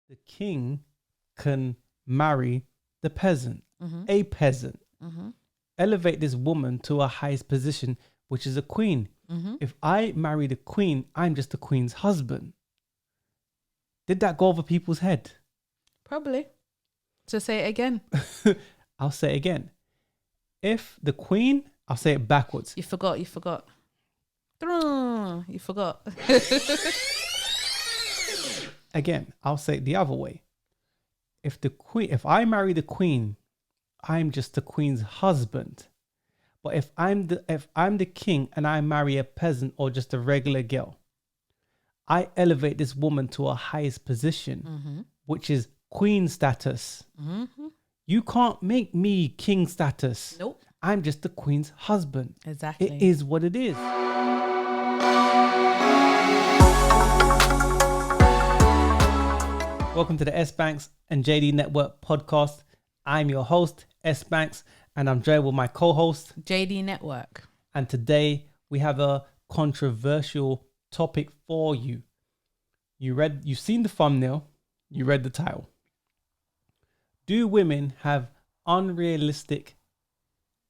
the king can marry the peasant, a peasant. Elevate this woman to her highest position, which is a queen. If I marry the queen, I'm just the queen's husband. Did that go over people's head? Probably. So say it again. I'll say it again. If the queen, I'll say it backwards. You forgot. You forgot. Again, I'll say it the other way. If I marry the queen, I'm just the queen's husband. But if I'm the king and I marry a peasant or just a regular girl, I elevate this woman to her highest position, which is queen status. You can't make me king status. Nope. I'm just the queen's husband. Exactly. It is what it is. Welcome to the S.Banks&JD Network podcast. I'm your host, S.Banks, and I'm joined with my co-host, JD Network. And today we have a controversial topic for you. You've seen the thumbnail, you read the title. Do women have unrealistic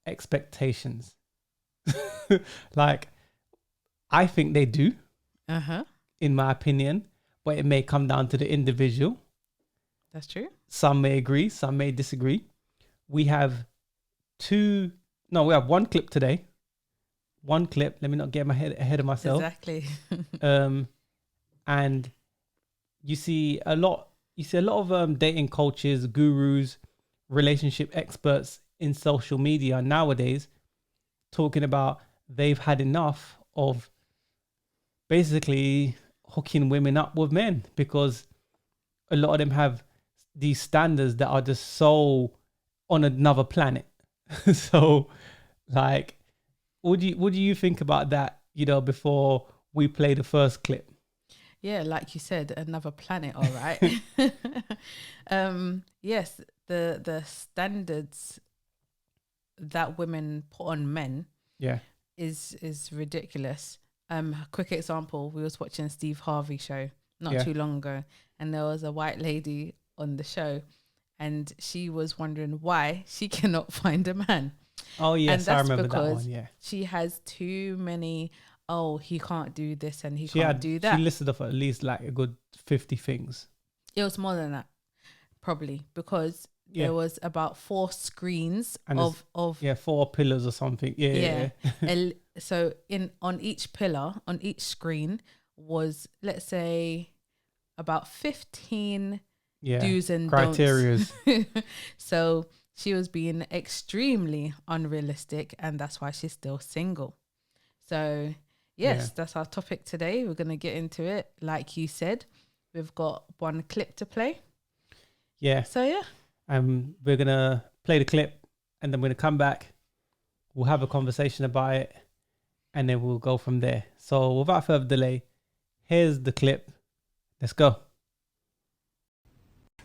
expectations? Like, I think they do, in my opinion, but it may come down to the individual. That's true. Some may agree, some may disagree. We have one clip today. One clip. Let me not get ahead of myself. Exactly. And you see a lot of dating coaches, gurus, relationship experts in social media nowadays talking about they've had enough of basically hooking women up with men because a lot of them have these standards that are just so on another planet. So, like, what do you think about that, before we play the first clip? Yeah, like you said, another planet, all right. Yes, the standards that women put on men is ridiculous. Quick example, we was watching Steve Harvey show not too long ago, and there was a white lady on the show, and she was wondering why she cannot find a man. Oh yes, and that's I remember because that one. Yeah, she has too many. Oh, he can't do this and he can't do that. She listed off at least like a good 50 things. It was more than that, probably, because there was about 4 screens of 4 pillars or something. Yeah. So on each pillar, on each screen was, let's say, about 15 do's and criterias. Don'ts. So she was being extremely unrealistic, and that's why she's still single. So yes, that's our topic today. We're going to get into it. Like you said, we've got one clip to play. Yeah. So yeah. We're going to play the clip, and then we're going to come back. We'll have a conversation about it, and then we'll go from there. So without further delay, here's the clip. Let's go.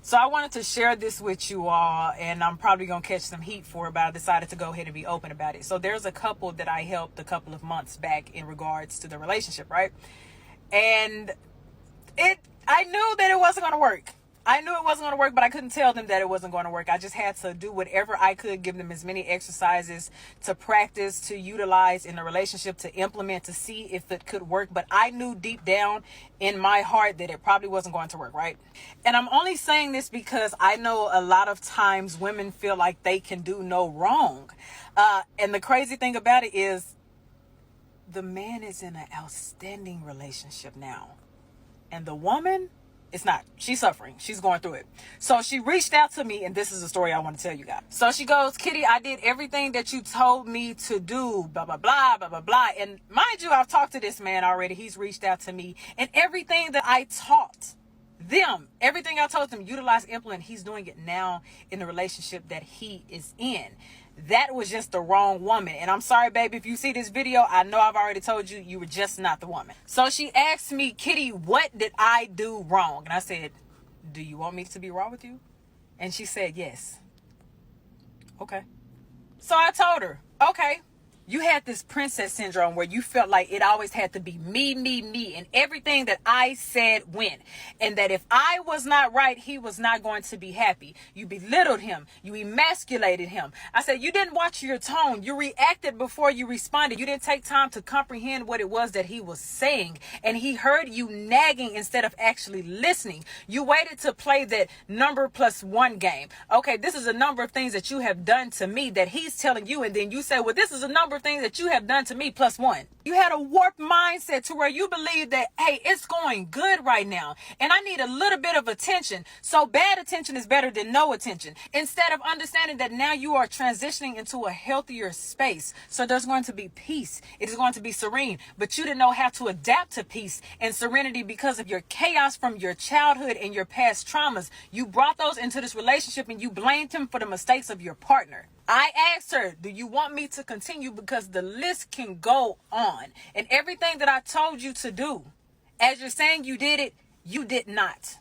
So I wanted to share this with you all, and I'm probably going to catch some heat for it, but I decided to go ahead and be open about it. So there's a couple that I helped a couple of months back in regards to the relationship, right? And I knew that it wasn't going to work. I knew it wasn't going to work, but I couldn't tell them that it wasn't going to work. I just had to do whatever I could, give them as many exercises to practice, to utilize in the relationship, to implement, to see if it could work. But I knew deep down in my heart that it probably wasn't going to work, right? And I'm only saying this because I know a lot of times women feel like they can do no wrong. And the crazy thing about it is the man is in an outstanding relationship now. And the woman, it's not. She's suffering. She's going through it. So she reached out to me, and this is the story I want to tell you guys. So she goes, Kitty, I did everything that you told me to do, blah, blah, blah, blah, blah, blah. And mind you, I've talked to this man already. He's reached out to me. And everything that I taught them, everything I told them, utilize, implement, he's doing it now in the relationship that he is in. That was just the wrong woman. And I'm sorry, baby, if you see this video, I know I've already told you, you were just not the woman. So she asked me, Kitty, what did I do wrong? And I said, do you want me to be raw with you? And she said, yes. Okay. So I told her, okay, You had this princess syndrome where you felt like it always had to be me, and everything that I said went. And that if I was not right, he was not going to be happy. You belittled him. You emasculated him. I said, you didn't watch your tone. You reacted before you responded. You didn't take time to comprehend what it was that he was saying. And he heard you nagging instead of actually listening. You waited to play that number plus one game. Okay, this is a number of things that you have done to me that he's telling you. And then you say, well, this is a number of things that you have done to me plus one. You had a warped mindset to where you believe that, hey, it's going good right now and I need a little bit of attention. So bad attention is better than no attention. Instead of understanding that now you are transitioning into a healthier space. So there's going to be peace. It is going to be serene, but you didn't know how to adapt to peace and serenity because of your chaos from your childhood and your past traumas. You brought those into this relationship and you blamed him for the mistakes of your partner. I asked her, do you want me to continue? Because the list can go on. And everything that I told you to do, as you're saying you did it, you did not.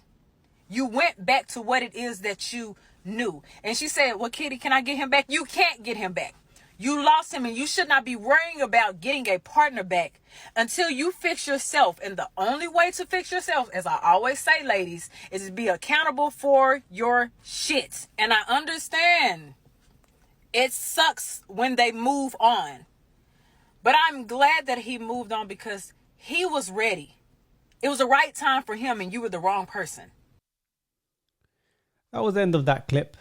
You went back to what it is that you knew. And she said, well, Kitty, can I get him back? You can't get him back. You lost him and you should not be worrying about getting a partner back until you fix yourself. And the only way to fix yourself, as I always say, ladies, is to be accountable for your shit. And I understand it sucks when they move on. But I'm glad that he moved on because he was ready. It was the right time for him and you were the wrong person. That was the end of that clip.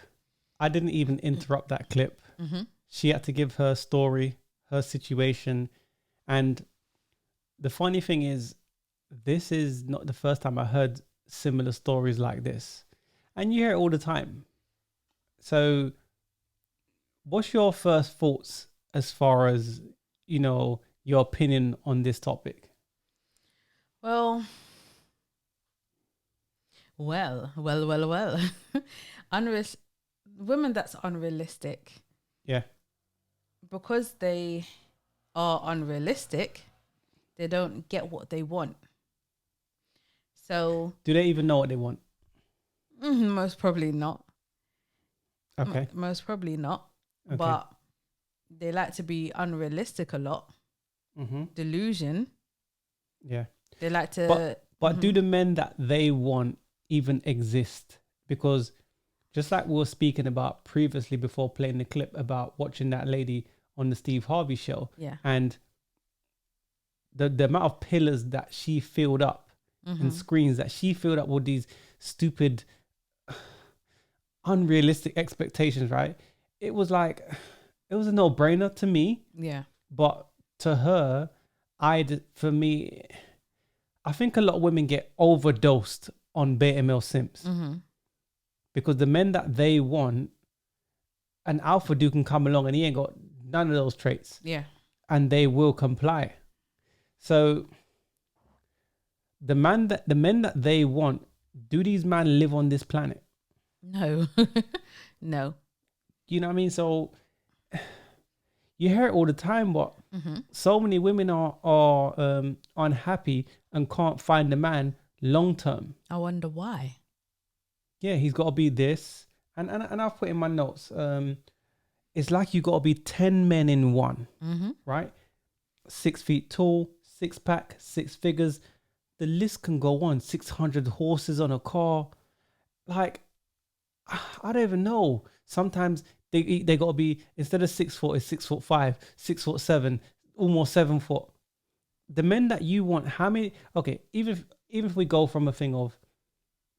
I didn't even interrupt that clip. Mm-hmm. She had to give her story, her situation. And the funny thing is, this is not the first time I heard similar stories like this. And you hear it all the time. So what's your first thoughts as far as, you know, your opinion on this topic? Well. Women that's unrealistic. Yeah. Because they are unrealistic, they don't get what they want. So do they even know what they want? Most probably not. Okay. Most probably not. Okay. But they like to be unrealistic a lot. Mm-hmm. Delusion. Yeah. They like to... But do the men that they want even exist? Because just like we were speaking about previously before playing the clip about watching that lady on the Steve Harvey show, yeah, and the amount of pillars that she filled up and screens that she filled up with these stupid, unrealistic expectations, right? It was like, it was a no-brainer to me. Yeah. But to her, for me, I think a lot of women get overdosed on beta male simps. Because the men that they want, an alpha dude can come along and he ain't got none of those traits. Yeah. And they will comply. So the men that they want, do these men live on this planet? No. No. You know what I mean? So you hear it all the time, but so many women are unhappy and can't find a man long term. I wonder why. Yeah, he's got to be this. And I've put in my notes, it's like you got to be 10 men in one, right? 6 feet tall, 6-pack, 6 figures. The list can go on. 600 horses on a car. Like, I don't even know. Sometimes they got to be, instead of 6 foot, it's 6'5", 6'7", almost 7 foot. The men that you want, how many? Okay, even if we go from a thing of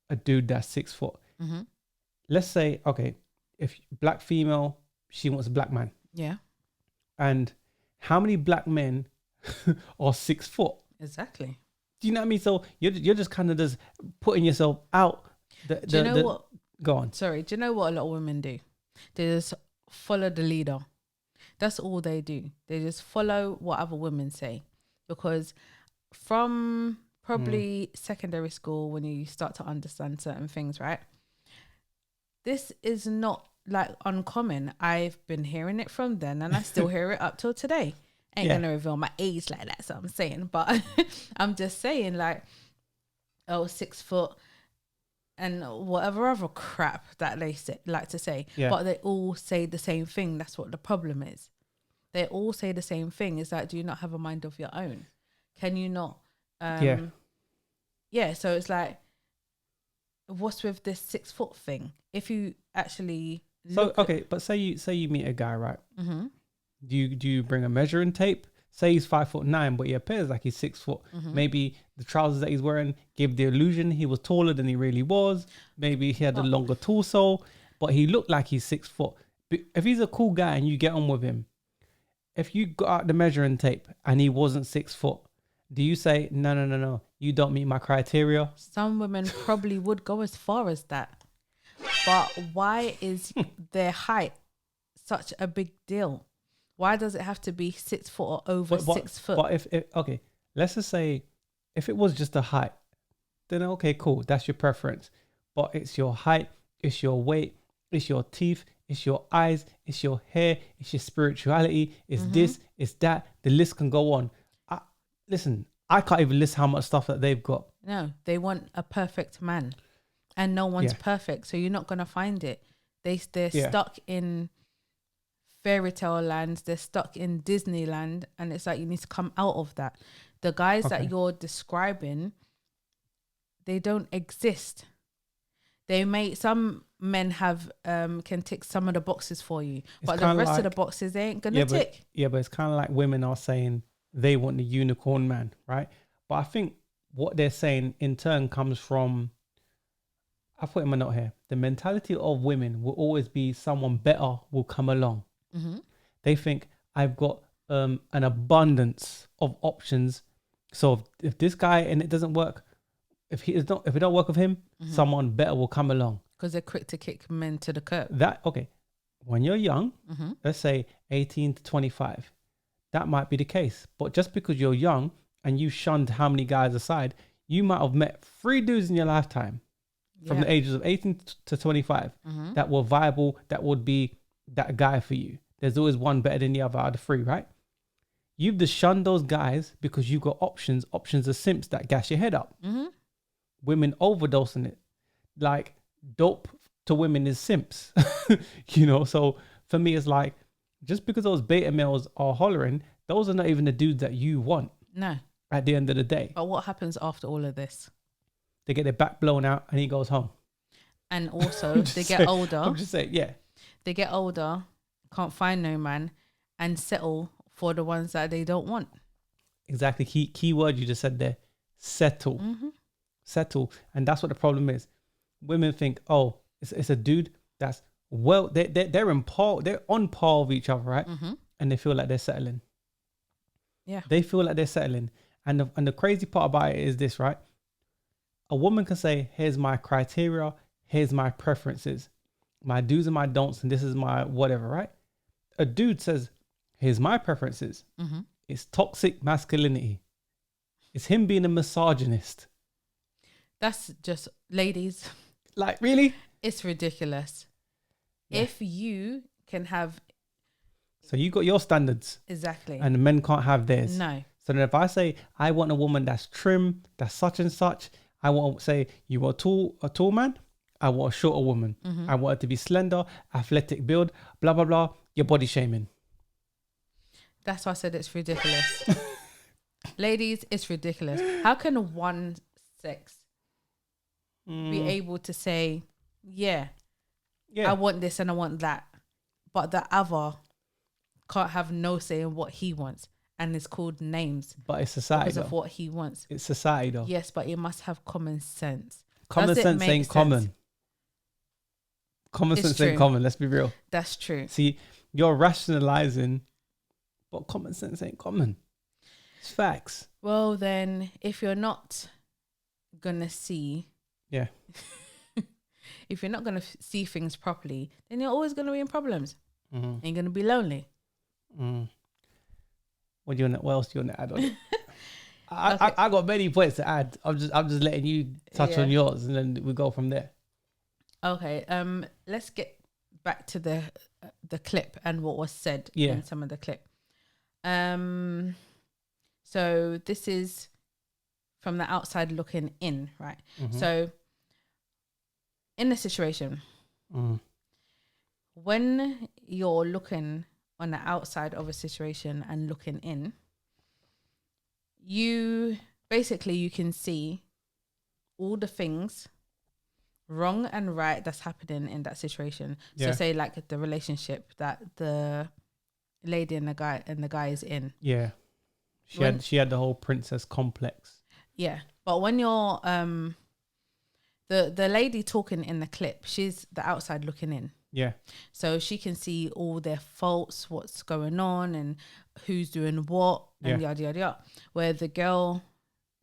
a dude that's 6 foot, let's say, okay, if black female, she wants a black man. Yeah. And how many black men are 6 foot? Exactly. Do you know what I mean? So you're just kind of just putting yourself out. Do you know what? Go on. Sorry. Do you know what a lot of women do? They just follow the leader. That's all they do. They just follow what other women say. Because from probably secondary school, when you start to understand certain things, right? This is not like uncommon. I've been hearing it from then and I still hear it up till today. Ain't gonna reveal my age like that, so I'm saying, but I'm just saying, like, 6 foot and whatever other crap that they like to say, but they all say the same thing. That's what the problem is. they all say the same thing. Is that, do you not have a mind of your own? Can you not? Yeah. So it's like, what's with this 6 foot thing? If you actually but say you meet a guy, right? Mm-hmm. Do you bring a measuring tape? Say he's 5'9", but he appears like he's 6 foot. Mm-hmm. Maybe the trousers that he's wearing give the illusion he was taller than he really was. Maybe he had a longer torso, but he looked like he's 6 foot. But if he's a cool guy and you get on with him, if you got out the measuring tape and he wasn't 6 foot, do you say, no, you don't meet my criteria? Some women probably would go as far as that. But why is their height such a big deal? Why does it have to be 6 foot or over 6 foot? But if let's just say if it was just a height, then okay, cool, that's your preference. But it's your height, it's your weight, it's your teeth, it's your eyes, it's your hair, it's your spirituality, it's this, it's that. The list can go on. Listen, I can't even list how much stuff that they've got. No, they want a perfect man, and no one's perfect, so you're not gonna find it. They're stuck in fairy tale lands. They're stuck in Disneyland, and it's like you need to come out of that. The guys that you're describing, they don't exist. Some men have can tick some of the boxes for you, but the rest of the boxes they ain't gonna tick. But it's kind of like women are saying they want the unicorn man, right? But I think what they're saying in turn comes from, I put in my note here, the mentality of women will always be someone better will come along. Mm-hmm. They think I've got an abundance of options. So if this guy and it doesn't work, if it don't work with him, someone better will come along. Because they're quick to kick men to the curb. When you're young, let's say 18 to 25, that might be the case. But just because you're young and you shunned how many guys aside, you might have met 3 dudes in your lifetime from the ages of 18 to 25 that were viable, that would be that guy for you. There's always one better than the other out of the 3, right? You've just shunned those guys because you've got options. Options are simps that gas your head up. Mm-hmm. Women overdosing it. Like, dope to women is simps. So for me, it's like, just because those beta males are hollering, those are not even the dudes that you want. No. At the end of the day. But what happens after all of this? They get their back blown out and he goes home. And also, they get older. I'm just saying, yeah. They get older, can't find no man, and settle for the ones that they don't want. Exactly. Key word you just said there. Settle. Mm-hmm. Settle. And that's what the problem is. Women think, oh, it's a dude that's they're on par with each other, right? Mm-hmm. And they feel like they're settling. Yeah. They feel like they're settling. And the crazy part about it is this, right? A woman can say, here's my criteria, here's my preferences, my do's and my don'ts, and this is my whatever, right? A dude says, here's my preferences. Mm-hmm. It's toxic masculinity. It's him being a misogynist. That's just, ladies. Like, really? It's ridiculous. Yeah. If you can have... So you got your standards. Exactly. And the men can't have theirs. No. So then if I say, I want a woman that's trim, that's such and such, I want to say, you want a tall man? I want a shorter woman. Mm-hmm. I want her to be slender, athletic build, blah, blah, blah. You're body shaming. That's why I said it's ridiculous. Ladies, it's ridiculous. How can one sex be able to say, yeah, I want this and I want that, but the other can't have no say in what he wants, and it's called names. But it's society because of what he wants. It's society though. Yes, but it must have common sense. Common sense ain't common. Common sense ain't common. Let's be real. That's true. See, you're rationalizing, but common sense ain't common. It's facts. Well, then, if you're not gonna see, if you're not gonna see things properly, then you're always gonna be in problems. Mm-hmm. And you're gonna be lonely. Mm. What else do you want to add on it? I got many points to add. I'm just letting you touch on yours, and then we go from there. Okay. Let's get back to the clip and what was said in some of the clip. So this is from the outside looking in, right? Mm-hmm. So in the situation, when you're looking on the outside of a situation and looking in, you can see all the things wrong and right that's happening in that situation. So say like the relationship that the lady and the guy is in. Yeah. She had the whole princess complex. Yeah. But when you're the lady talking in the clip, she's the outside looking in. Yeah. So she can see all their faults, what's going on and who's doing what and yada yada yada. Where the girl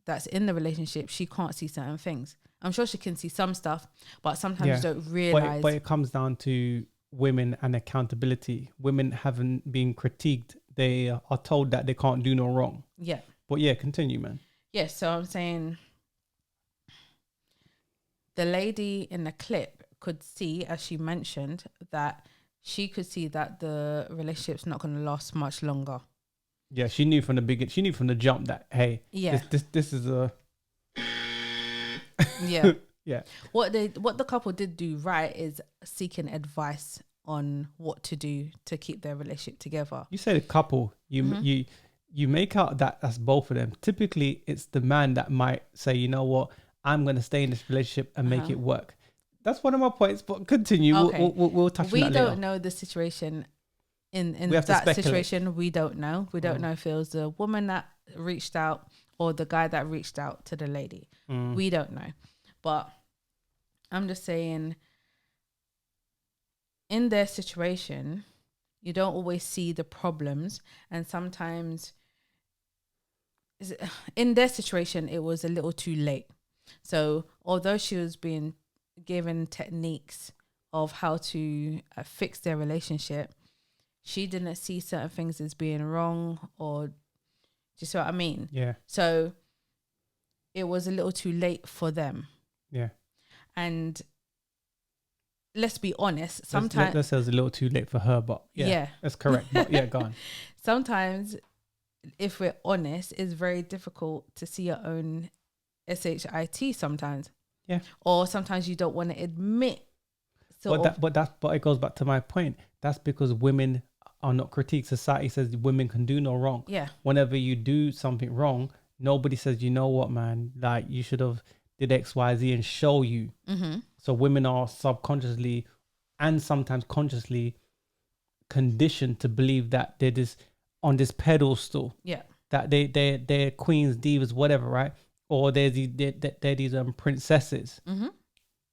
that's in the relationship, she can't see certain things. I'm sure she can see some stuff, but sometimes you don't realize. But it comes down to women and accountability. Women haven't been critiqued. They are told that they can't do no wrong. Yeah. But yeah, continue, man. Yeah, so I'm saying the lady in the clip could see, as she mentioned, that she could see that the relationship's not going to last much longer. Yeah, she knew from the beginning. She knew from the jump that, hey, this is a... Yeah. Yeah. What the couple did do right is seeking advice on what to do to keep their relationship together. You said a couple. You make out that that's both of them. Typically, it's the man that might say, you know what, I'm going to stay in this relationship and make it work. That's one of my points, but continue. Okay. We'll touch on that later. We don't know the situation. In that situation, we don't know. We don't know if it was the woman that reached out or the guy that reached out to the lady. We don't know. But I'm just saying, in their situation, you don't always see the problems. And sometimes in their situation, it was a little too late. So although she was being given techniques of how to fix their relationship, she didn't see certain things as being wrong, or do you see what I mean? Yeah. So it was a little too late for them. Yeah. And let's be honest, sometimes... That says a little too late for her, but yeah. That's correct. But yeah, go on. Sometimes, if we're honest, it's very difficult to see your own SHIT sometimes. Yeah. Or sometimes you don't want to admit. But it goes back to my point. That's because women are not critiqued. Society says women can do no wrong. Yeah. Whenever you do something wrong, nobody says, you know what, man, like you should have did X, Y, Z and show you. Mm-hmm. So women are subconsciously and sometimes consciously conditioned to believe that they're on this pedestal. Yeah. That they're queens, divas, whatever, right? Or they're these princesses. Mm-hmm. You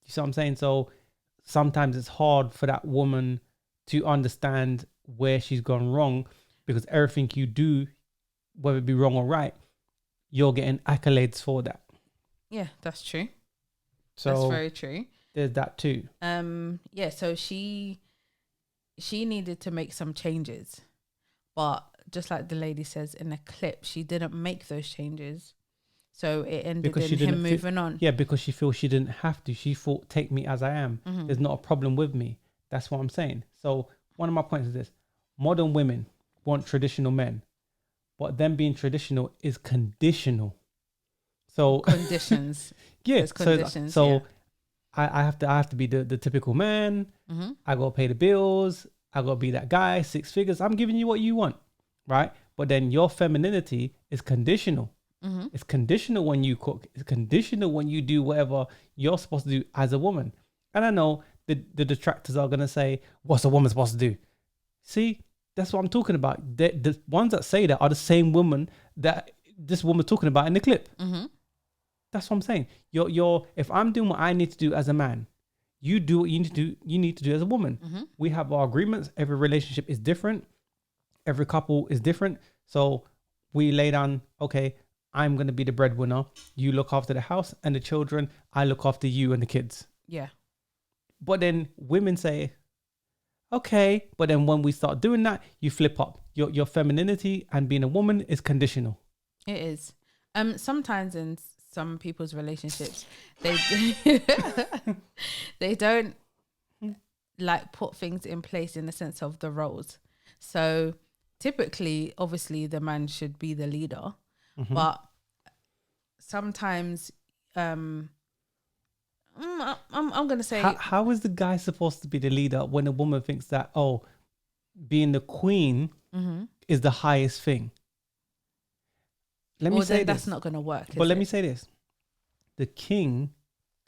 see what I'm saying? So sometimes it's hard for that woman to understand where she's gone wrong, because everything you do, whether it be wrong or right, you're getting accolades for that. Yeah, that's true. So that's very true. There's that too. Yeah, so she needed to make some changes, but just like the lady says in the clip, she didn't make those changes. So it ended in him moving on. Yeah, because she feels she didn't have to. She thought, take me as I am. Mm-hmm. There's not a problem with me. That's what I'm saying. So one of my points is this. Modern women want traditional men, but them being traditional is conditional. So conditions. Yeah. There's conditions, so yeah. I have to be the typical man. Mm-hmm. I got to pay the bills. I got to be that guy, 6 figures. I'm giving you what you want, right? But then your femininity is conditional. Mm-hmm. It's conditional when you cook. It's conditional when you do whatever you're supposed to do as a woman. And I know the detractors are going to say, what's a woman supposed to do? See, that's what I'm talking about. The ones that say that are the same woman that this woman's talking about in the clip. Mm-hmm. That's what I'm saying. If I'm doing what I need to do as a man, you do what you need to do as a woman. Mm-hmm. We have our agreements. Every relationship is different. Every couple is different. So we lay down, okay, I'm going to be the breadwinner. You look after the house and the children. I look after you and the kids. Yeah. But then women say, okay. But then when we start doing that, you flip up. Your femininity and being a woman is conditional. It is. Sometimes in some people's relationships, they don't like put things in place in the sense of the roles. So typically, obviously, the man should be the leader. Mm-hmm. But sometimes, I'm going to say... How is the guy supposed to be the leader when a woman thinks that, oh, being the queen is the highest thing. Let me say that's this. not going to work. But let me say this. The king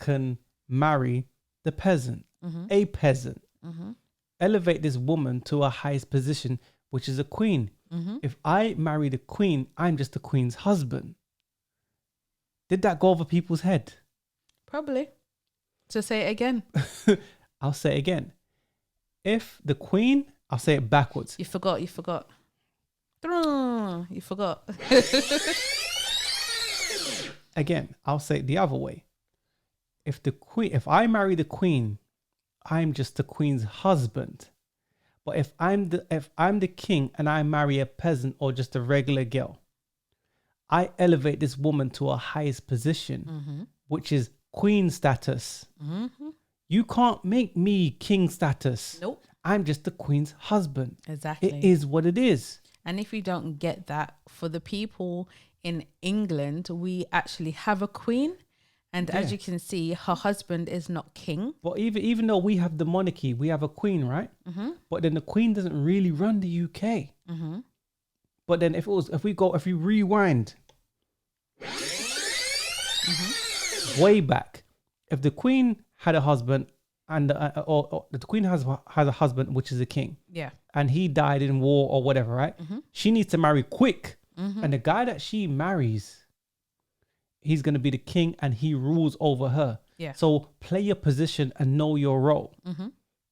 can marry the peasant, a peasant. Elevate this woman to her highest position, which is a queen. If I marry the queen, I'm just the queen's husband. Did that go over people's head? Probably. So say it again. I'll say it again. If the queen, I'll say it backwards. You forgot. You forgot. Again, I'll say it the other way. If I marry the queen, I'm just the queen's husband. But if I'm the king and I marry a peasant or just a regular girl, I elevate this woman to her highest position, which is queen status. You can't make me king status. Nope. I'm just the queen's husband. Exactly. It is what it is. And if you don't get that, for the people in England, we actually have a queen. And as you can see, her husband is not king. But even though we have the monarchy, we have a queen, right? But then the queen doesn't really run the UK. But then if we rewind way back, if the queen had a husband and or the queen has a husband, which is a king, and he died in war or whatever, right? She needs to marry quick, and the guy that she marries, he's going to be the king and he rules over her. So play your position and know your role.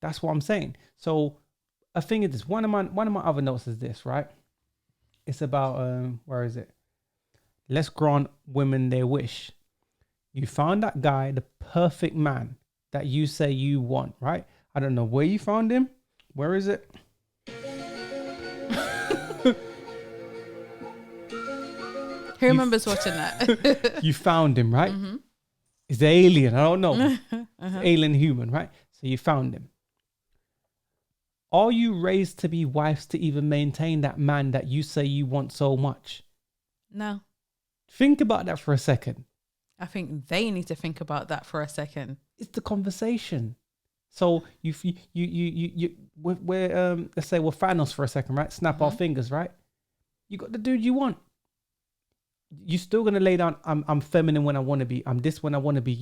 That's what I'm saying. So a thing is this. One of my other notes is this, right? It's about where is it? Let's grant women their wish. You found that guy, the perfect man that you say you want, right? I don't know where you found him. Where is it? Who remembers watching that? You found him, right? It's the alien. I don't know. Alien human, right? So you found him. Are you raised to be wives to even maintain that man that you say you want so much? No. Think about that for a second. I think they need to think about that for a second. It's the conversation. So we're let's say we're Thanos for a second, right? Snap our fingers, right? You got the dude you want. You're still gonna lay down. I'm feminine when I want to be. I'm this when I want to be.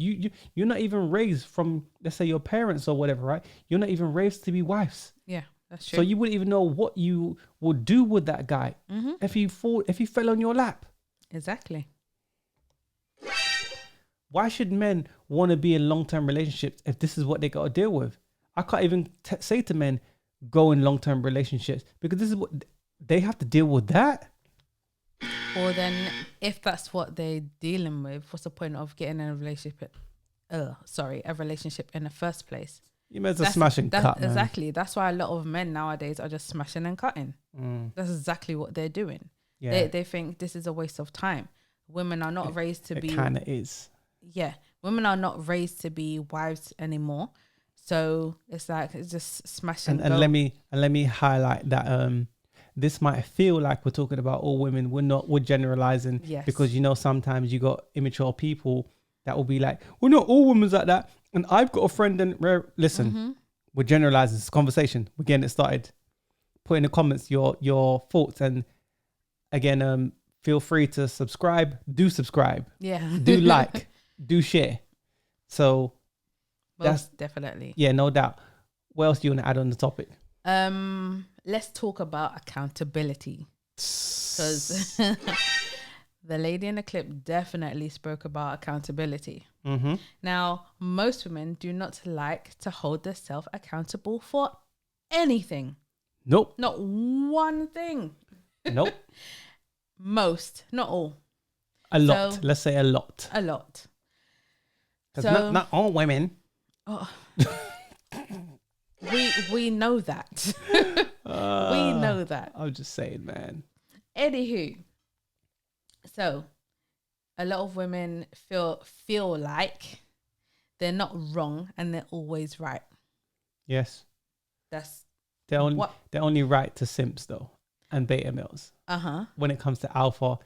You're not even raised from, let's say, your parents or whatever, right? You're not even raised to be wives. Yeah, that's true. So you wouldn't even know what you would do with that guy if he fell on your lap. Exactly. Why should men want to be in long-term relationships if this is what they got to deal with? I can't even say to men, go in long-term relationships, because this is what they have to deal with that. Or then if that's what they're dealing with, what's the point of getting in a relationship? A relationship in the first place. You may as well smash and cut, man. Exactly. That's why a lot of men nowadays are just smashing and cutting. That's exactly what they're doing. Yeah. They think this is a waste of time. Women are not raised to be... It kind of is. Yeah. Women are not raised to be wives anymore. So it's like, it's just smash and go. And let me highlight that this might feel like we're talking about all women. We're generalizing. Yes. Because, sometimes you got immature people that will be like, well, not all women's like that. And I've got a friend and listen, we're generalizing this conversation. We're getting it started. Put in the comments your thoughts, and again, feel free to subscribe. Do subscribe. Yeah. Do like. Do share. So that's definitely. Yeah, no doubt. What else do you want to add on the topic? Let's talk about accountability, because the lady in the clip definitely spoke about accountability. Now, most women do not like to hold themselves accountable for anything. Nope. Not one thing. Nope. Most, not all. A lot. Let's say a lot. A lot. So, not all women. Oh, we know that. We know that. I'm just saying, man. Anywho, so a lot of women feel like they're not wrong and they're always right. Yes. They're only right to simps though, and beta males. When it comes to alpha,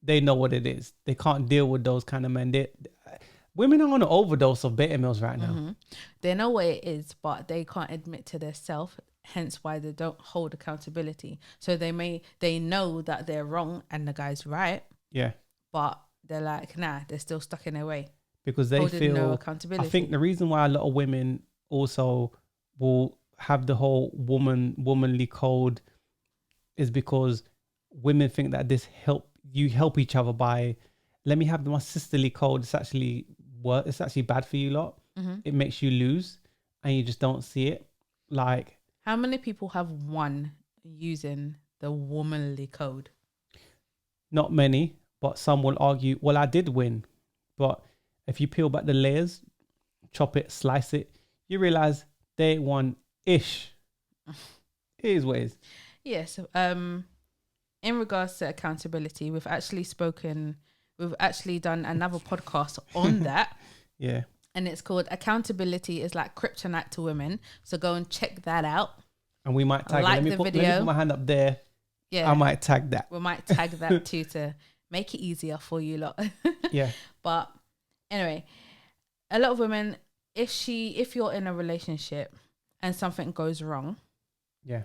they know what it is. They can't deal with those kind of men. Women are on an overdose of beta males right now. They know what it is, but they can't admit to themselves hence why they don't hold accountability. So they know that they're wrong and the guy's right. Yeah. But they're like, nah, they're still stuck in their way. Because they holding feel no accountability. I think the reason why a lot of women also will have the whole womanly code is because women think that help each other by, let me have my sisterly code. It's actually bad for you lot. Mm-hmm. It makes you lose and you just don't see it. Like, how many people have won using the womanly code? Not many, but some will argue, well, I did win. But if you peel back the layers, chop it, slice it, you realize they won ish. It is what it is. Yes. In regards to accountability, we've actually done another podcast on that. Yeah. And it's called Accountability is Like Kryptonite to Women. So go and check that out. And we might tag like it. Let me put my hand up there. Yeah. I might tag that. We might tag that too to make it easier for you lot. Yeah. But anyway, a lot of women, if you're in a relationship and something goes wrong, yeah,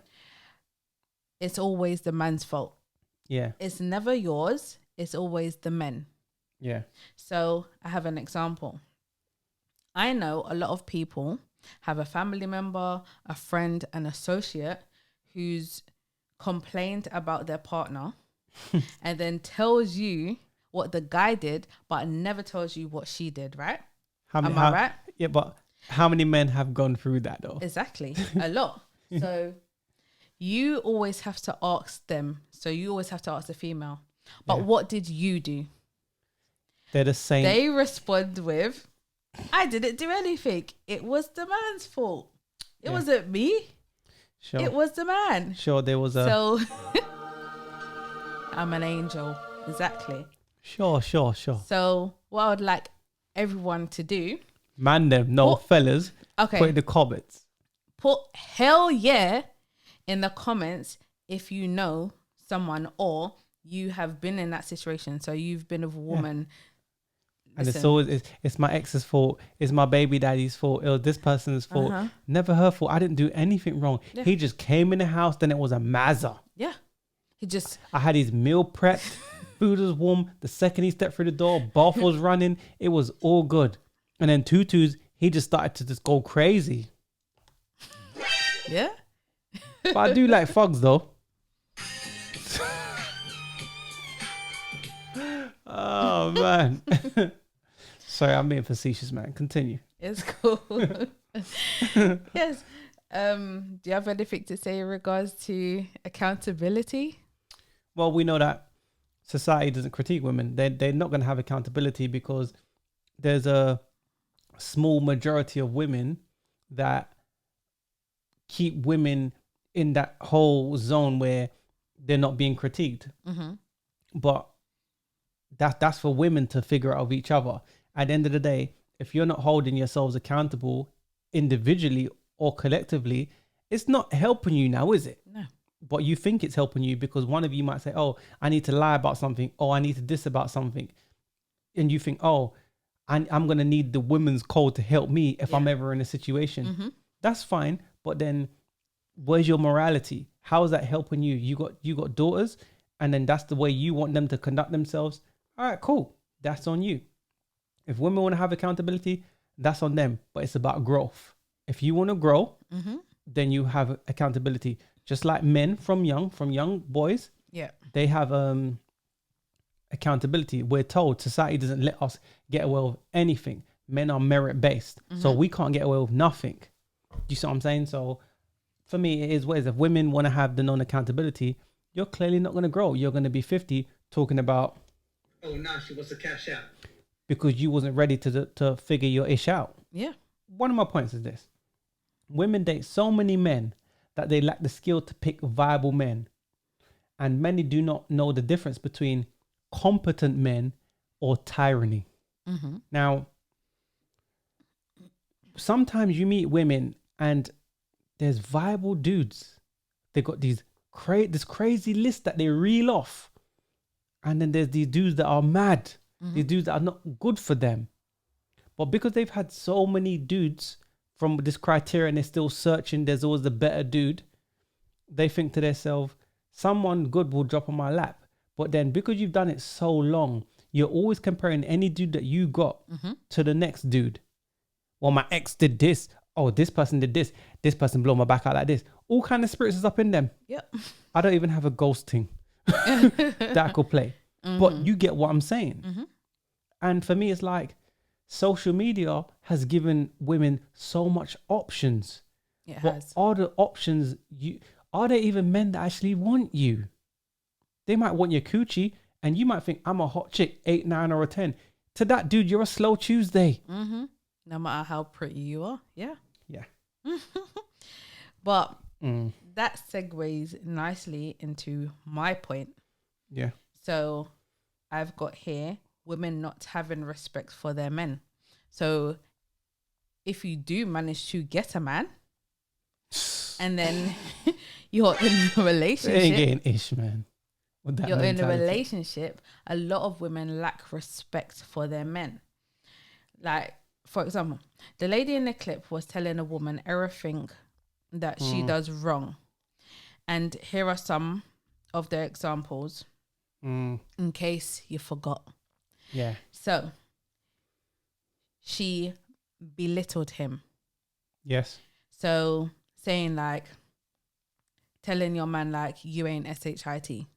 it's always the man's fault. Yeah. It's never yours. It's always the men. Yeah. So I have an example. I know a lot of people have a family member, a friend, an associate who's complained about their partner and then tells you what the guy did, but never tells you what she did, right? Am I right? Yeah, but how many men have gone through that though? Exactly. A lot. So you always have to ask them. So you always have to ask the female. But what did you do? They're the same. They respond with, I didn't do anything. It was the man's fault. It wasn't me. Sure. It was the man. Sure, there was a... So, I'm an angel. Exactly. Sure. So, what I would like everyone to do... fellas. Okay. Put in the comments. Put hell yeah in the comments if you know someone or you have been in that situation. So, you've been with a woman... And it's always, it's my ex's fault. It's my baby daddy's fault. It was this person's fault. Never her fault. I didn't do anything wrong. Yeah. He just came in the house. Then it was a mazza. Yeah. I had his meal prepped. Food was warm. The second he stepped through the door, bath was running. It was all good. And then Tutu's, he just started to just go crazy. Yeah. But I do like fugs though. Oh, man. Sorry, I'm being facetious, man. Continue. It's cool. Yes. Do you have anything to say in regards to accountability? Well, we know that society doesn't critique women. They're not going to have accountability because there's a small majority of women that keep women in that whole zone where they're not being critiqued. Mm-hmm. But that's for women to figure out of each other. At the end of the day, if you're not holding yourselves accountable individually or collectively, it's not helping you now, is it? No. But you think it's helping you because one of you might say, oh, I need to lie about something. Oh, I need to diss about something. And you think, oh, I'm going to need the women's code to help me if I'm ever in a situation. Mm-hmm. That's fine. But then where's your morality? How is that helping you? You got daughters and then that's the way you want them to conduct themselves. All right, cool. That's on you. If women want to have accountability, that's on them. But it's about growth. If you want to grow, then you have accountability. Just like men from young boys, they have accountability. We're told society doesn't let us get away with anything. Men are merit-based. So we can't get away with nothing. Do you see what I'm saying? So for me, it is what it is. If women want to have the non-accountability, you're clearly not going to grow. You're going to be 50 talking about... Oh, now she wants to cash out. Because you wasn't ready to figure your ish out. Yeah. One of my points is this. Women date so many men that they lack the skill to pick viable men. And many do not know the difference between competent men or tyranny. Mm-hmm. Now, sometimes you meet women and there's viable dudes. They got this crazy list that they reel off. And then there's these dudes that are mad. These dudes that are not good for them. But because they've had so many dudes from this criteria and they're still searching, there's always the better dude. They think to themselves, someone good will drop on my lap. But then because you've done it so long, you're always comparing any dude that you got to the next dude. Well, my ex did this. Oh, this person did this. This person blew my back out like this. All kind of spirits is up in them. Yep. I don't even have a ghosting that I could play. But you get what I'm saying. And for me, it's like social media has given women so much options. It But has. are the options are there even men that actually want you? They might want your coochie, and you might think I'm a hot chick, 8, 9, or a 10. To that dude, you're a slow Tuesday. No matter how pretty you are. Yeah. Yeah. But that segues nicely into my point. Yeah. So I've got here women not having respect for their men. So if you do manage to get a man and then you're in a They relationship, ain't getting ish, man. With that you're in a mentality. relationship, a lot of women lack respect for their men. Like, for example, the lady in the clip was telling a woman everything that she does wrong. And here are some of the examples in case you forgot. Yeah. So, she belittled him. Yes. So, saying like, telling your man like, you ain't SHIT,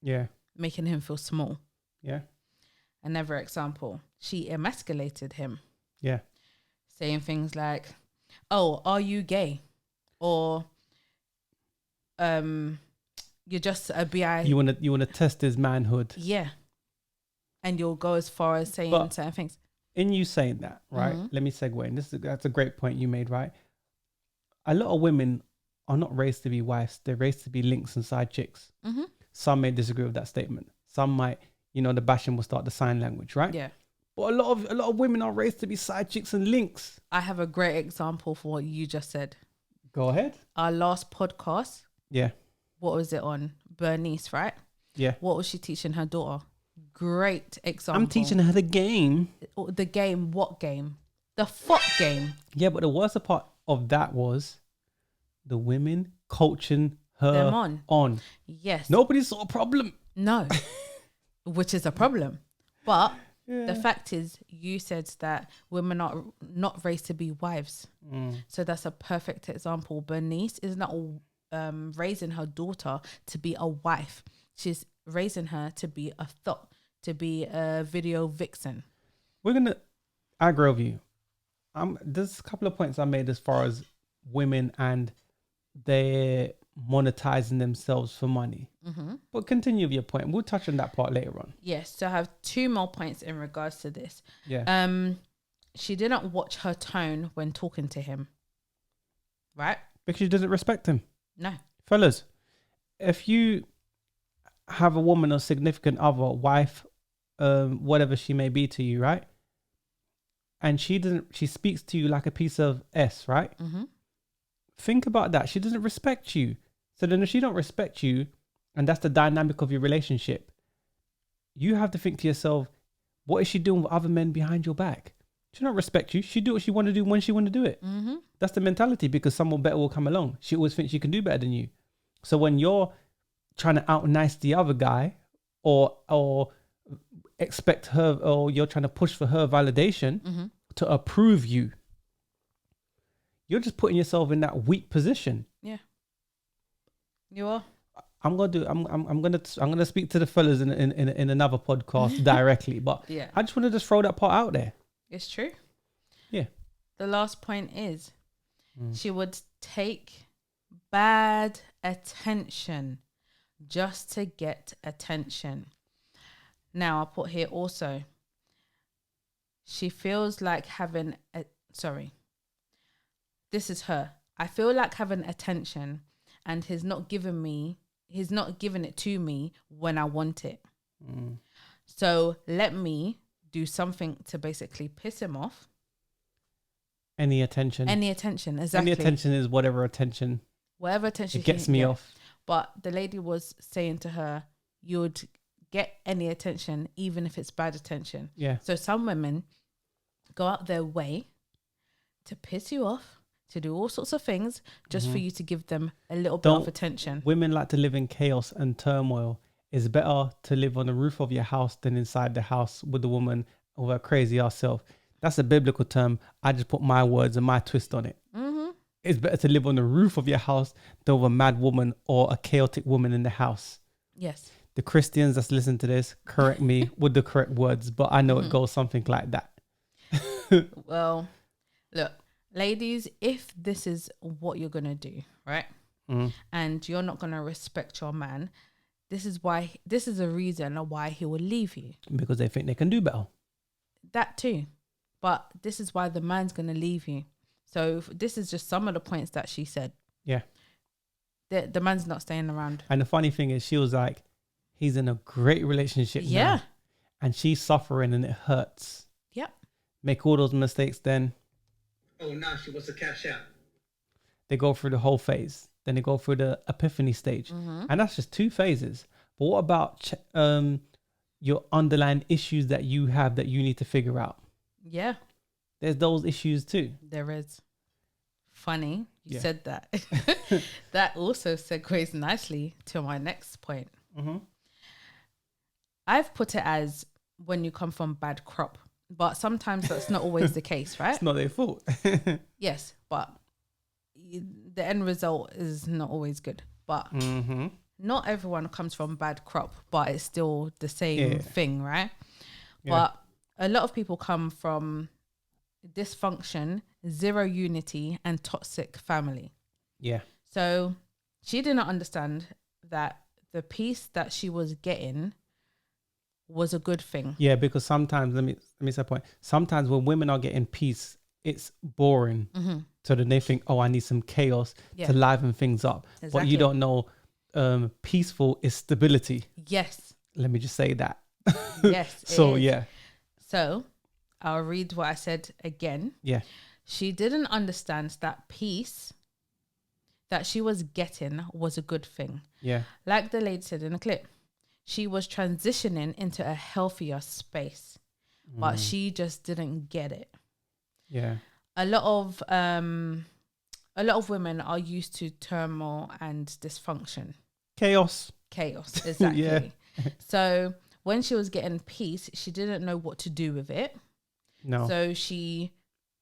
Yeah. making him feel small. Yeah. Another example, she emasculated him, Yeah. saying things like, oh, are you gay? Or you're just a bi. You wanna test his manhood. Yeah. And you'll go as far as saying But certain things. in you saying that, right? Let me segue. And that's a great point you made, right? A lot of women are not raised to be wives. They're raised to be links and side chicks. Some may disagree with that statement. Some might, the bashing will start the sign language, right? Yeah. But a lot of women are raised to be side chicks and links. I have a great example for what you just said. Go ahead. Our last podcast, Yeah. what was it on? Bernice, right? Yeah. What was she teaching her daughter? Great example. I'm teaching her the game. The game, what game? The fuck game. Yeah, but the worst part of that was the women coaching her Them on. Yes. Nobody saw a problem. No. Which is a problem. But the fact is, you said that women are not raised to be wives. So that's a perfect example. Bernice is not raising her daughter to be a wife. She's raising her to be a thought, to be a video vixen. I agree with you. There's a couple of points I made as far as women and they're monetizing themselves for money. But continue with your point. We'll touch on that part later on. Yes, so I have 2 more points in regards to this. Yeah. She didn't watch her tone when talking to him. Right? Because she doesn't respect him. No. Fellas, if you have a woman or significant other, wife, whatever she may be to you, right? And she speaks to you like a piece of S, right? Think about that. She doesn't respect you. So then if she don't respect you, and that's the dynamic of your relationship, you have to think to yourself, what is she doing with other men behind your back? She don't respect you. She do what she want to do when she want to do it. That's the mentality, because someone better will come along. She always thinks she can do better than you. So when you're trying to out nice the other guy or expect her, or you're trying to push for her validation to approve you, you're just putting yourself in that weak position. Yeah. You are. I'm gonna speak to the fellas in another podcast directly, but Yeah. I just want to just throw that part out there. It's true. Yeah. The last point is she would take bad attention just to get attention. Now I put here also, she feels like having this is her. I feel like having attention and he's not giving it to me when I want it. So let me do something to basically piss him off. Any attention, exactly. Any attention is whatever attention it gets me off. But the lady was saying to her, you would get any attention even if it's bad attention. Yeah. So some women go out their way to piss you off to do all sorts of things just for you to give them a little bit of attention. Women like to live in chaos and turmoil. It's better to live on the roof of your house than inside the house with a woman with her crazy ass self. That's a biblical term. I just put my words and my twist on it. It's better to live on the roof of your house than with a mad woman or a chaotic woman in the house. Yes. The Christians that's listening to this, correct me with the correct words, but I know it goes something like that. Well, look, ladies, if this is what you're going to do, right? And you're not going to respect your man, this is a reason why he will leave you. Because they think they can do better. That too. But this is why the man's going to leave you. So this is just some of the points that she said. Yeah. The man's not staying around. And the funny thing is, she was like, he's in a great relationship now. And she's suffering and it hurts. Yep. Make all those mistakes then. Oh, now she wants to cash out. They go through the whole phase. Then they go through the epiphany stage. And that's just 2 phases. But what about your underlying issues that you have that you need to figure out? Yeah. There's those issues too. There is. Funny you said that. That also segues nicely to my next point. I've put it as when you come from bad crop, but sometimes that's not always the case, right? It's not their fault. Yes, but the end result is not always good. But not everyone comes from bad crop, but it's still the same thing, right? Yeah. But a lot of people come from dysfunction, zero unity, and toxic family. Yeah. So she did not understand that the peace that she was getting was a good thing. Yeah, because sometimes, let me say a point. Sometimes when women are getting peace, it's boring. So then they think, oh, I need some chaos to liven things up. Exactly. But you don't know peaceful is stability. Yes. Let me just say that. Yes. So, yeah. So I'll read what I said again. Yeah. She didn't understand that peace that she was getting was a good thing. Yeah. Like the lady said in the clip, she was transitioning into a healthier space, but she just didn't get it. Yeah. A lot of women are used to turmoil and dysfunction. Chaos, exactly. Yeah. So when she was getting peace, she didn't know what to do with it. No. So she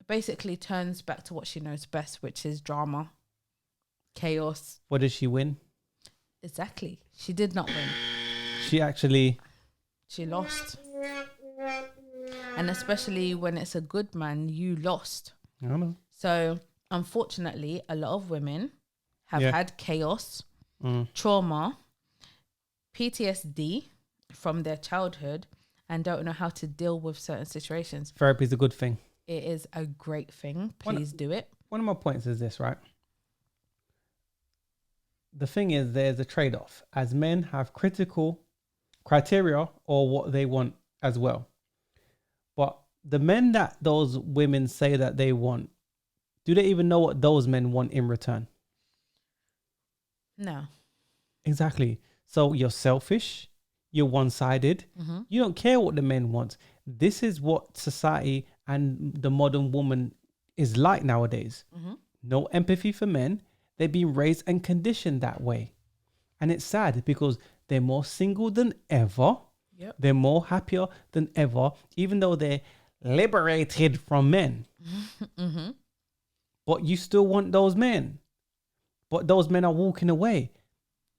basically turns back to what she knows best, which is drama, chaos. What did she win? Exactly. She did not win. She lost. And especially when it's a good man, you lost. I know. So unfortunately, a lot of women have had chaos, trauma, PTSD from their childhood, and don't know how to deal with certain situations. Therapy is a good thing. It is a great thing. Please do it. One of my points is this, right? The thing is, there's a trade-off. As men have critical criteria or what they want as well. But the men that those women say that they want, do they even know what those men want in return? No. Exactly. So you're selfish. You're one-sided. You don't care what the men want. This is what society and the modern woman is like nowadays. No empathy for men. They've been raised and conditioned that way. And it's sad because they're more single than ever. Yep. They're more happier than ever, even though they're liberated from men. But you still want those men. But those men are walking away.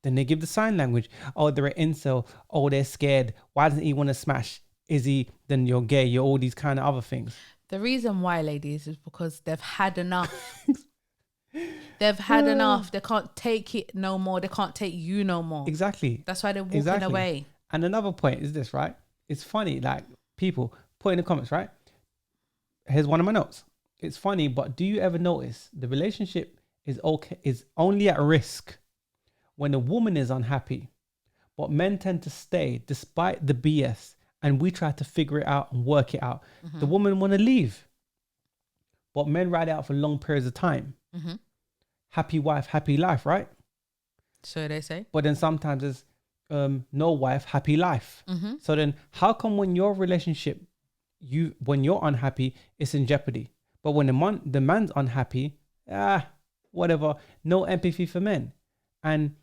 Then they give the sign language. Oh, they're an incel. Oh, they're scared. Why doesn't he want to smash? Is he? Then you're gay. You're all these kind of other things. The reason why, ladies, is because they've had enough. They've had enough. They can't take it no more. They can't take you no more. Exactly. That's why they're walking away. And another point is this, right? It's funny, like people put in the comments, right? Here's one of my notes. It's funny, but do you ever notice the relationship is only at risk when a woman is unhappy, but men tend to stay despite the BS, and we try to figure it out and work it out. The woman want to leave, but men ride out for long periods of time. Happy wife, happy life, right? So they say. But then sometimes it's no wife, happy life. So then how come when your relationship, when you're unhappy, it's in jeopardy? But when the man's unhappy, whatever. No empathy for men. And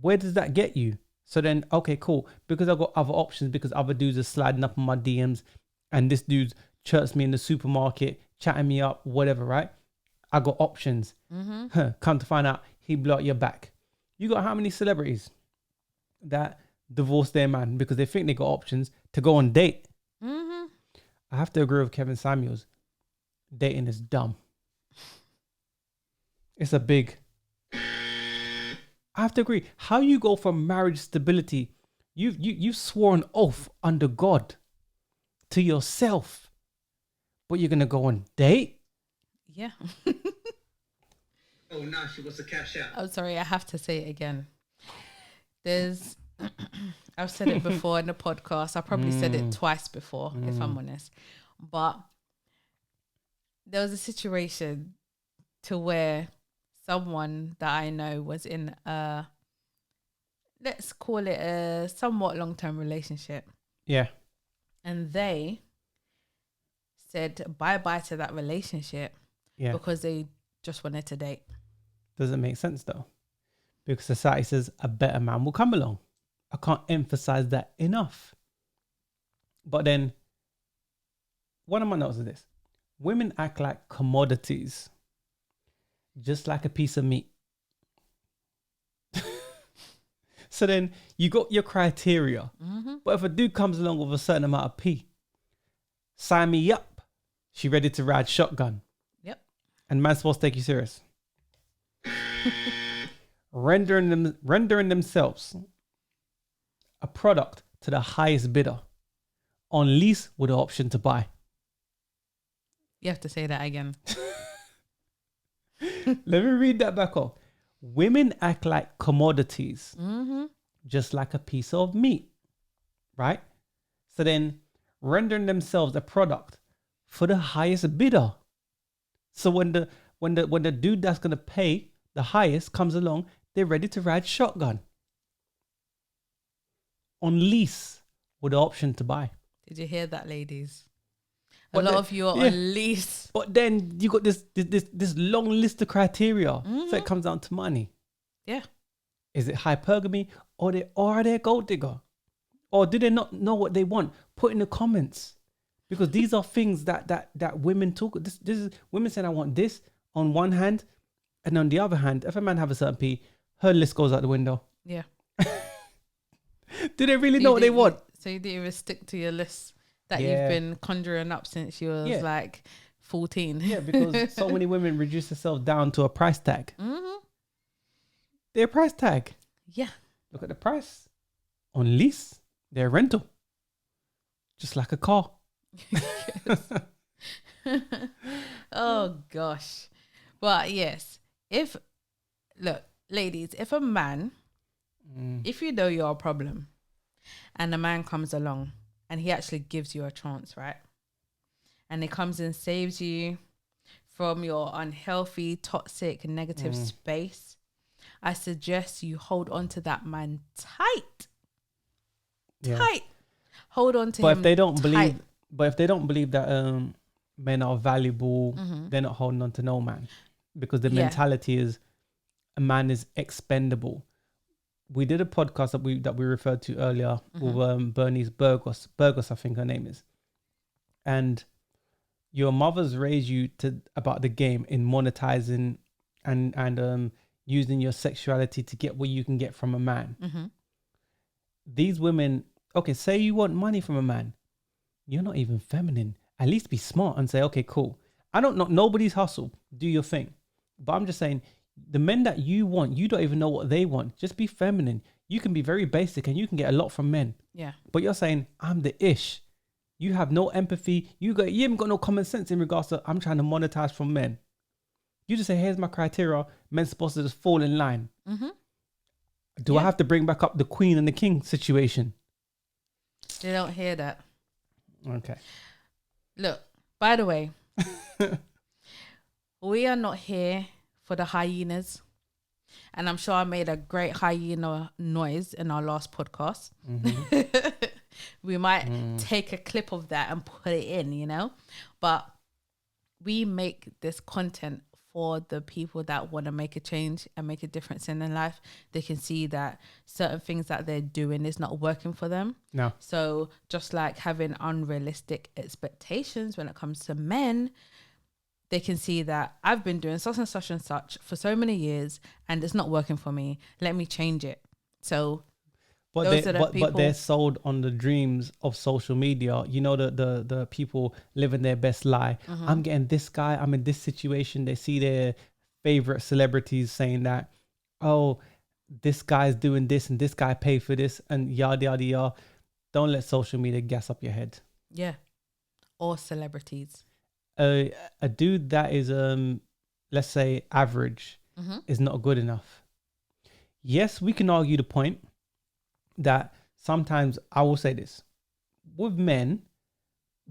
where does that get you? So then, okay, cool. Because I've got other options, because other dudes are sliding up on my DMs and this dude chirps me in the supermarket, chatting me up, whatever, right? I got options. Come to find out, he blew out your back. You got how many celebrities that divorce their man because they think they got options to go on date? I have to agree with Kevin Samuels. Dating is dumb. It's a big... I have to agree. How you go from marriage stability, you've sworn oath under God to yourself, but you're gonna go on date? Yeah. Oh, now she wants to cash out. I'm sorry, I have to say it again. There's, I've said it before in the podcast. I probably said it twice before, if I'm honest. But there was a situation to where someone that I know was in a, let's call it a somewhat long-term relationship. Yeah. And they said bye-bye to that relationship because they just wanted to date. Doesn't make sense though. Because society says a better man will come along. I can't emphasize that enough. But then, one of my notes is this. Women act like commodities. Just like a piece of meat. So then you got your criteria. But if a dude comes along with a certain amount of P, sign me up. She ready to ride shotgun. Yep. And man's supposed to take you serious. rendering themselves a product to the highest bidder on lease with the option to buy. You have to say that again. Let me read that back off. Women act like commodities, just like a piece of meat, right? So then rendering themselves a product for the highest bidder. So when the dude that's gonna pay the highest comes along, they're ready to ride shotgun on lease with the option to buy. Did you hear that, ladies? A lot of you are on lease. But then you got this long list of criteria. So it comes down to money. Yeah. Is it hypergamy or are they a gold digger? Or do they not know what they want? Put in the comments. Because these are things that women talk. This is women saying I want this on one hand, and on the other hand, if a man have a certain P, her list goes out the window. Yeah. Do they really know what they want? So you didn't even stick to your list that you've been conjuring up since you was like 14. Yeah, because so many women reduce themselves down to a price tag. They're a price tag. Yeah. Look at the price. On lease, they're rental. Just like a car. Oh, gosh. But yes, look, ladies, if a man, if you know you're a problem and a man comes along and he actually gives you a chance, right? And he comes and saves you from your unhealthy, toxic, negative space, I suggest you hold on to that man tight. Tight. Hold on to him. If they don't believe that men are valuable, they're not holding on to no man. Because the mentality is a man is expendable. We did a podcast that we referred to earlier with Bernice Burgos, I think her name is. And your mother's raised you about the game in monetizing and using your sexuality to get what you can get from a man. These women, okay, say you want money from a man. You're not even feminine. At least be smart and say, okay, cool. I don't know. Nobody's hustle. Do your thing. But I'm just saying, the men that you want, you don't even know what they want. Just be feminine. You can be very basic and you can get a lot from men. Yeah. But you're saying, I'm the ish. You have no empathy. You haven't got no common sense in regards to I'm trying to monetize from men. You just say, here's my criteria. Men's supposed to just fall in line. Do I have to bring back up the queen and the king situation? They don't hear that. Okay. Look, by the way, we are not here for the hyenas. And I'm sure I made a great hyena noise in our last podcast. We might take a clip of that and put it in, But we make this content for the people that want to make a change and make a difference in their life. They can see that certain things that they're doing is not working for them. No. So just like having unrealistic expectations when it comes to men, they can see that I've been doing such and such and such for so many years and it's not working for me. Let me change it. So but they're sold on the dreams of social media. You know, the people living their best lie. Mm-hmm. I'm getting this guy. I'm in this situation. They see their favorite celebrities saying that, oh, this guy's doing this and this guy paid for this and yada, yada, yada. Don't let social media gas up your head. Yeah. Or celebrities. A dude that is, let's say, average is not good enough. Yes, we can argue the point that sometimes, I will say this, with men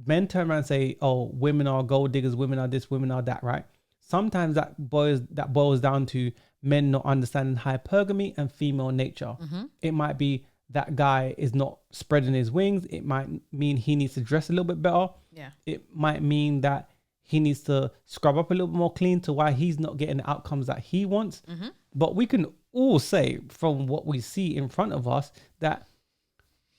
turn around and say, oh, women are gold diggers, women are this, women are that, right? Sometimes that boils down to men not understanding hypergamy and female nature. It might be that guy is not spreading his wings. It might mean he needs to dress a little bit better. Yeah. It might mean that he needs to scrub up a little bit more clean to why he's not getting the outcomes that he wants. But we can all say from what we see in front of us that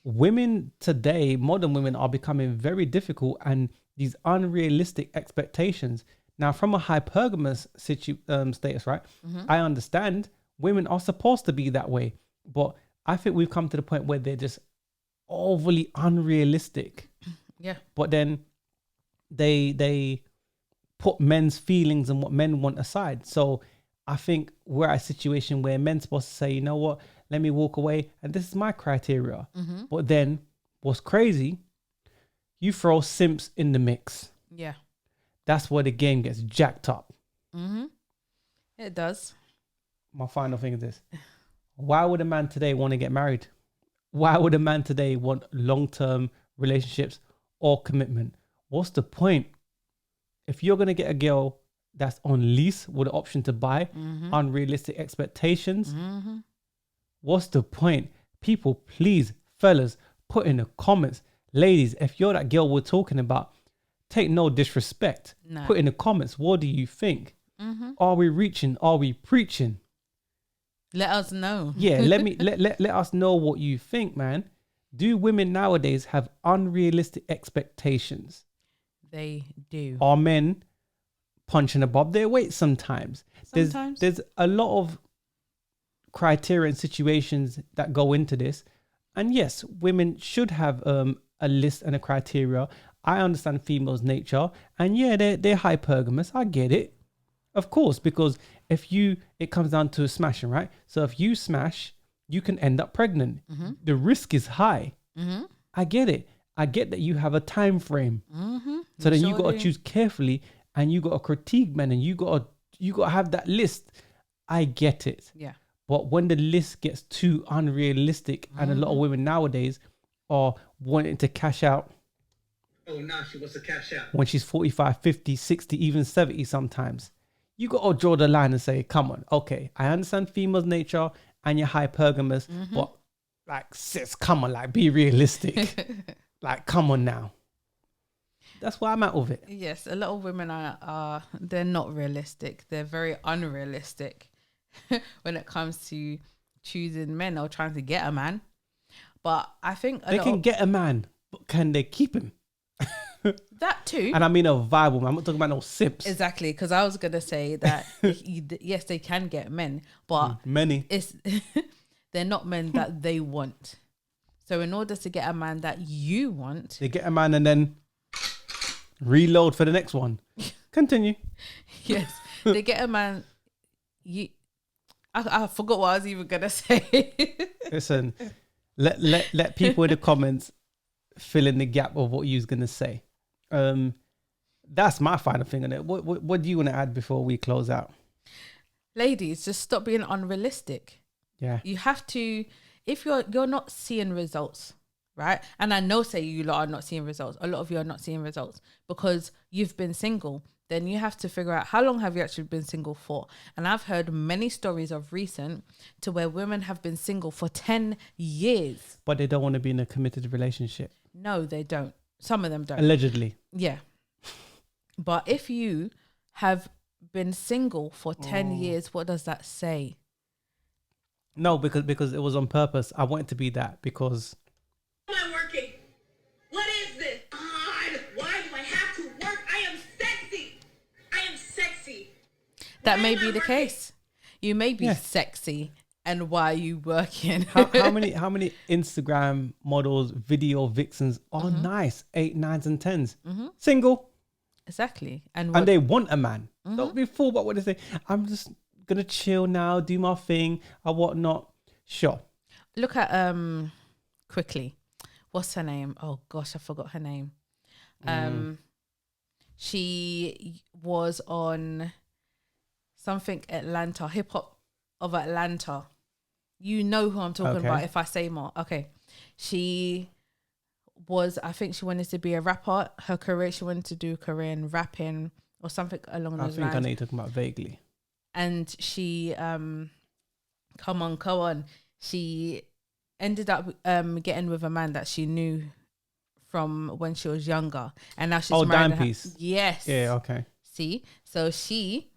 women today, modern women, are becoming very difficult, and these unrealistic expectations. Now, from a hypergamous status, right? I understand women are supposed to be that way, but I think we've come to the point where they're just overly unrealistic. Yeah. But then they put men's feelings and what men want aside. So I think we're at a situation where men's supposed to say, you know what, let me walk away, and this is my criteria. But then what's crazy, you throw simps in the mix. Yeah. That's where the game gets jacked up. It does. My final thing is this. Why would a man today want to get married? Why would a man today want long-term relationships or commitment? What's the point? If you're going to get a girl that's on lease with the option to buy, unrealistic expectations, what's the point? People, please, fellas, put in the comments. Ladies, if you're that girl we're talking about, take no disrespect. No. Put in the comments, what do you think? Are we reaching? Are we preaching? Let us know. Yeah, let us know what you think, man. Do women nowadays have unrealistic expectations? They do. Are men punching above their weight sometimes? Sometimes. There's a lot of criteria and situations that go into this. And yes, women should have a list and a criteria. I understand females' nature. And yeah, they're hypergamous. I get it. Of course, because it comes down to smashing, right? So if you smash, you can end up pregnant. The risk is high. I get it. I get that you have a time frame. So then you got to choose carefully, and you got to critique men, and you got to have that list. I get it. Yeah. But when the list gets too unrealistic, and a lot of women nowadays are wanting to cash out. Oh, now she wants to cash out. When she's 45, 50, 60, even 70 sometimes. You got to draw the line and say, come on, okay, I understand females' nature and you're hypergamous, but like, sis, come on, like, be realistic. Like, come on now. That's where I'm at with it. Yes, a lot of women are they're not realistic. They're very unrealistic when it comes to choosing men or trying to get a man. But I think they can get a man, but can they keep him? That too. And I mean a viable man. I'm not talking about no simps. Exactly, because I was going to say that yes, they can get men, but many. They're not men that they want. So in order to get a man that you want, they get a man and then reload for the next one. Continue. Yes, they get a man. I forgot what I was even gonna say. Listen, let people in the comments fill in the gap of what you was gonna say. That's my final thing on it. What do you want to add before we close out? Ladies, just stop being unrealistic. Yeah, you have to. If you're not seeing results, right? And I know, say you lot are not seeing results. A lot of you are not seeing results because you've been single. Then you have to figure out how long have you actually been single for. And I've heard many stories of recent to where women have been single for 10 years. But they don't want to be in a committed relationship. No, they don't. Some of them don't. Allegedly. Yeah. But if you have been single for 10 years, what does that say? No, because it was on purpose. I wanted to be that because. Am I working? What is this? God, why do I have to work? I am sexy. I am sexy. That Why may am be I the working? case. You may be sexy, and why are you working? how many Instagram models, video vixens are nice, 8, 9s, and 10s, single, Exactly, and and they want a man. Don't be fooled by what they say. I'm just gonna chill now, do my thing, or whatnot. Sure. look at quickly. What's her name? Oh gosh, I forgot her name. She was on something Atlanta, Hip Hop of Atlanta. You know who I'm talking about if I say more. Okay. She was, I think she wanted to be a rapper. Her career, she wanted to do a career in rapping or something along those lines. I think I know you're talking about vaguely. And she, come on. She ended up getting with a man that she knew from when she was younger. And now she's married. Piece. Yes. Yeah, okay. See? So she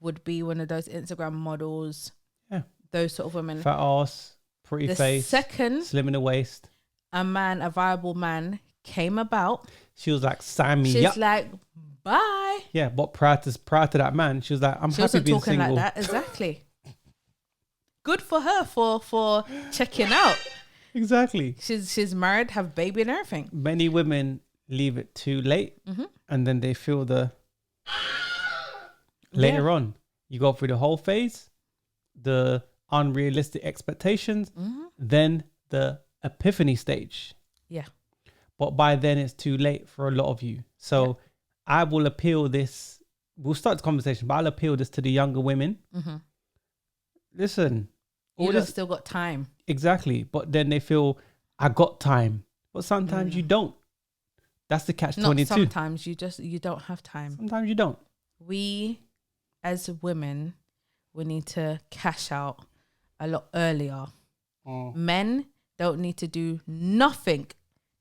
would be one of those Instagram models. Yeah. Those sort of women. Fat ass, pretty face, second slim in the waist. A viable man came about. She was like, sign me She's up. like, bye. Yeah, but prior to that man, she was like, I'm She happy wasn't being talking single. like that. Exactly. Good for her for checking out. Exactly. She's married, have baby and everything. Many women leave it too late, and then they feel the later on. You go through the whole phase, the unrealistic expectations, then the epiphany stage. Yeah. But by then it's too late for a lot of you. So I will appeal this. We'll start the conversation, but I'll appeal this to the younger women. Listen, You lot still got time. exactly. But then they feel I got time, but sometimes you don't. That's the catch 22. Sometimes you don't have time. Sometimes you don't. We, as women, we need to cash out a lot earlier. Men don't need to do nothing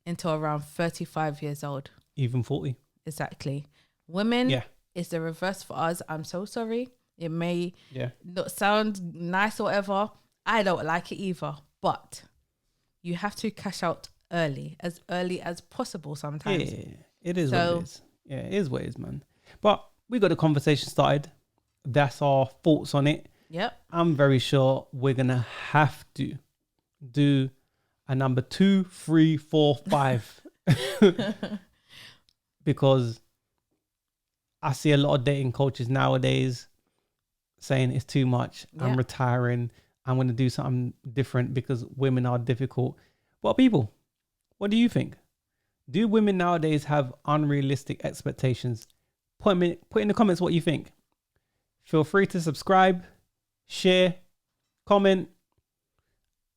until around 35 years old. Even 40. Exactly. Women, it's the reverse for us. I'm so sorry. It may not sound nice or whatever. I don't like it either. But you have to cash out early as possible sometimes. Yeah, it is what it is. Yeah, it is what it is, man. But we got the conversation started. That's our thoughts on it. Yep. I'm very sure we're going to have to do a number 2, 3, 4, 5. Because I see a lot of dating coaches nowadays saying it's too much. I'm retiring. I'm going to do something different because women are difficult. Well, people, what do you think? Do women nowadays have unrealistic expectations? Put in the comments what you think. Feel free to subscribe, share, comment.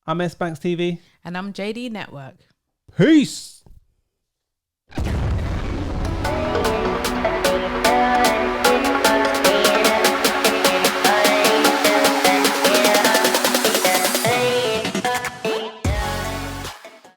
I'm S.Banks TV. And I'm JD Network. Peace.